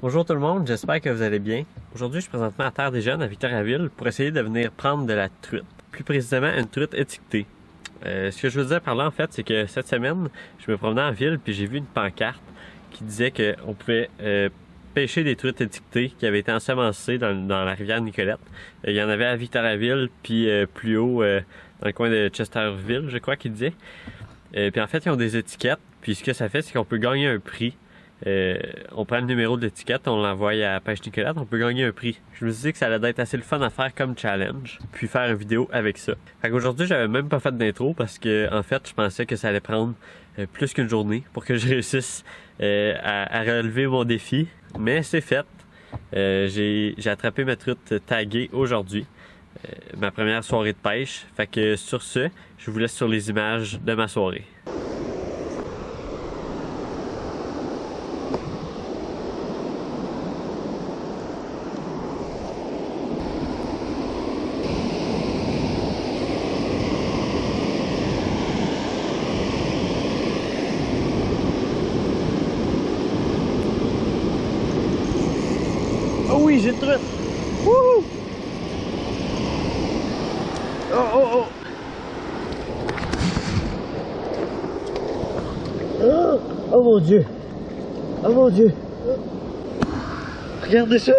Bonjour tout le monde, j'espère que vous allez bien. Aujourd'hui, je suis présentement à Terre des Jeunes à Victoriaville pour essayer de venir prendre de la truite. Plus précisément, une truite étiquetée. Ce que je veux dire par là, en fait, c'est que cette semaine, je me promenais en ville puis j'ai vu une pancarte qui disait qu'on pouvait pêcher des truites étiquetées qui avaient été ensemencées dans la rivière Nicolette. Il y en avait à Victoriaville puis plus haut dans le coin de Chesterville, je crois qu'il disait. Puis en fait, ils ont des étiquettes. Puis ce que ça fait, c'est qu'on peut gagner un prix. On prend le numéro de l'étiquette, on l'envoie à Pêche Nicolette, on peut gagner un prix. Je me suis dit que ça allait être assez le fun à faire comme challenge, puis faire une vidéo avec ça. Fait qu'aujourd'hui, j'avais même pas fait d'intro parce que, en fait, je pensais que ça allait prendre plus qu'une journée pour que je réussisse à relever mon défi. Mais c'est fait. J'ai attrapé ma truite taguée aujourd'hui. Ma première soirée de pêche. Fait que sur ce, je vous laisse sur les images de ma soirée. Oh oui, j'ai une truite! Wouhou! Oh oh oh! Oh, oh mon Dieu! Oh mon Dieu! Regardez ça!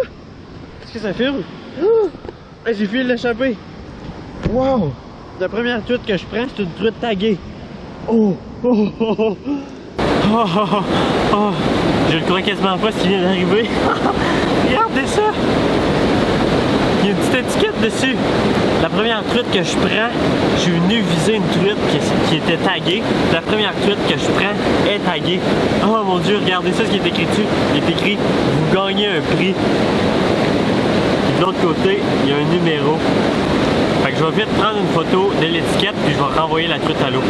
Est-ce que ça filme? Oh, j'ai failli l'échapper! Wow! La première truite que je prends, c'est une truite taguée! Oh! Oh! Oh! Oh! Oh! Oh! Oh! Je le crois quasiment pas ce qui vient d'arriver! Regardez ça! Il y a une petite étiquette dessus. La première truite que je prends, je suis venu viser une truite qui était taguée. La première truite que je prends est taguée. Oh mon Dieu, regardez ça, ce qui est écrit dessus. Il est écrit « Vous gagnez un prix ». Puis de l'autre côté, il y a un numéro. Fait que je vais vite prendre une photo de l'étiquette puis je vais renvoyer la truite à l'eau.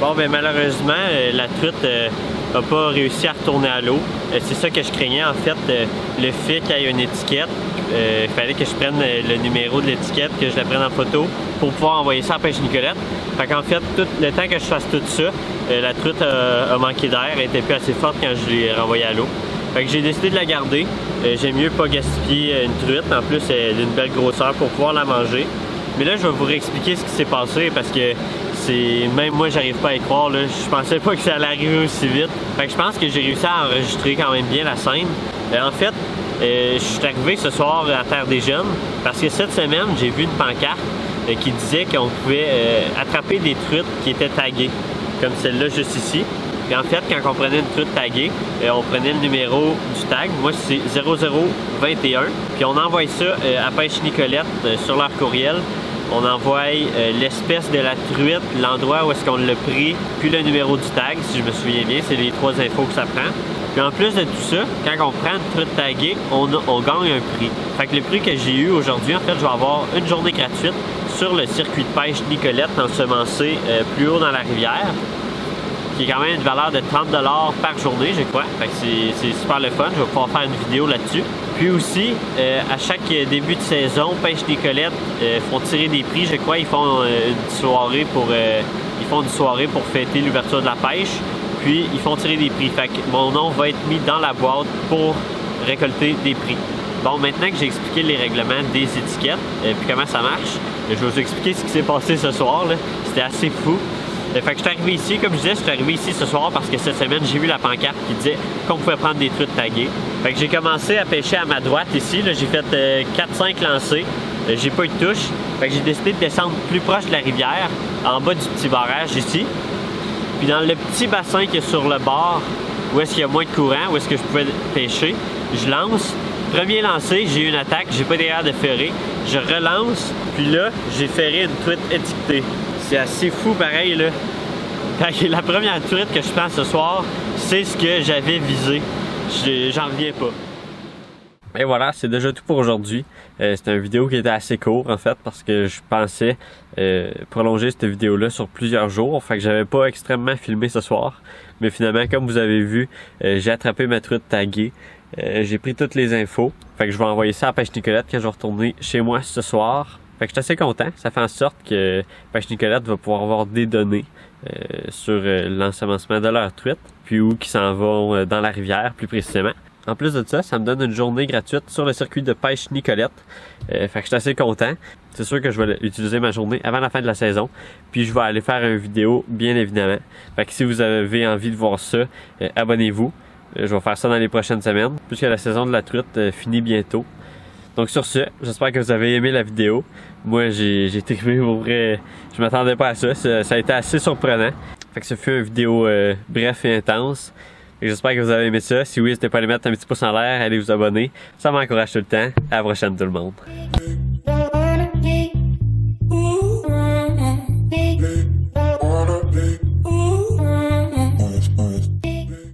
Bon, ben malheureusement, la truite n'a pas réussi à retourner à l'eau. C'est ça que je craignais, en fait, le fait qu'il y ait une étiquette. Il fallait que je prenne le numéro de l'étiquette, que je la prenne en photo pour pouvoir envoyer ça à Pêche Nicolette. Fait qu'en fait, tout le temps que je fasse tout ça, la truite a manqué d'air, elle était plus assez forte quand je l'ai renvoyée à l'eau. Fait que j'ai décidé de la garder. J'aime mieux pas gaspiller une truite, en plus elle est d'une belle grosseur pour pouvoir la manger. Mais là, je vais vous réexpliquer ce qui s'est passé parce que même moi, j'arrive pas à y croire. Là. Je pensais pas que ça allait arriver aussi vite. Fait que je pense que j'ai réussi à enregistrer quand même bien la scène. En fait, je suis arrivé ce soir à Terre des Jeunes parce que cette semaine, j'ai vu une pancarte qui disait qu'on pouvait attraper des truites qui étaient taguées, comme celle-là juste ici. Et en fait, quand on prenait une truite taguée, on prenait le numéro du tag. Moi, c'est 0021. Puis on envoie ça à Pêche Nicolette sur leur courriel. On envoie l'espèce de la truite, l'endroit où est-ce qu'on l'a pris, puis le numéro du tag, si je me souviens bien, c'est les 3 infos que ça prend. Puis en plus de tout ça, quand on prend une truite taguée, on gagne un prix. Fait que le prix que j'ai eu aujourd'hui, en fait, je vais avoir une journée gratuite sur le circuit de pêche Nicolette ensemencé plus haut dans la rivière, qui est quand même une valeur de 30$ par journée, je crois. Fait que c'est super le fun, je vais pouvoir faire une vidéo là-dessus. Puis aussi, à chaque début de saison, Pêche Nicolette font tirer des prix. Je crois ils font une soirée pour fêter l'ouverture de la pêche. Puis ils font tirer des prix. Fait que mon nom va être mis dans la boîte pour récolter des prix. Bon, maintenant que j'ai expliqué les règlements des étiquettes puis comment ça marche, je vais vous expliquer ce qui s'est passé ce soir. C'était assez fou. Fait que je suis arrivé ici, comme je disais, je suis arrivé ici ce soir parce que cette semaine, j'ai vu la pancarte qui disait qu'on pouvait prendre des truites taguées. Fait que j'ai commencé à pêcher à ma droite ici. J'ai fait 4-5 lancers. J'ai pas eu de touche. Fait que j'ai décidé de descendre plus proche de la rivière, en bas du petit barrage ici. Puis dans le petit bassin qui est sur le bord, où est-ce qu'il y a moins de courant, où est-ce que je pouvais pêcher, Je lance, premier lancé, j'ai eu une attaque, j'ai pas été capable de ferrer. Je relance, puis là, j'ai ferré une truite étiquetée. C'est assez fou pareil là. La première truite que je prends ce soir, c'est ce que j'avais visé. J'en reviens pas. Et voilà, c'est déjà tout pour aujourd'hui. C'était une vidéo qui était assez courte en fait parce que je pensais prolonger cette vidéo-là sur plusieurs jours. Fait que j'avais pas extrêmement filmé ce soir. Mais finalement, comme vous avez vu, j'ai attrapé ma truite taguée. J'ai pris toutes les infos. Fait que je vais envoyer ça à Pêche Nicolette quand je vais retourner chez moi ce soir. Fait que je suis assez content. Ça fait en sorte que Pêche Nicolette va pouvoir avoir des données sur l'ensemencement de leur truite, puis où qui s'en vont dans la rivière plus précisément. En plus de ça, ça me donne une journée gratuite sur le circuit de Pêche Nicolette. Fait que je suis assez content. C'est sûr que je vais utiliser ma journée avant la fin de la saison. Puis je vais aller faire une vidéo, bien évidemment. Fait que si vous avez envie de voir ça, abonnez-vous. Je vais faire ça dans les prochaines semaines, puisque la saison de la truite finit bientôt. Donc sur ce, j'espère que vous avez aimé la vidéo. Moi, j'ai trippé pour vrai. Je m'attendais pas à ça. Ça a été assez surprenant. Fait que ce fut une vidéo bref et intense. J'espère que vous avez aimé ça. Si oui, n'hésitez pas à aller mettre un petit pouce en l'air, allez vous abonner. Ça m'encourage tout le temps. À la prochaine tout le monde.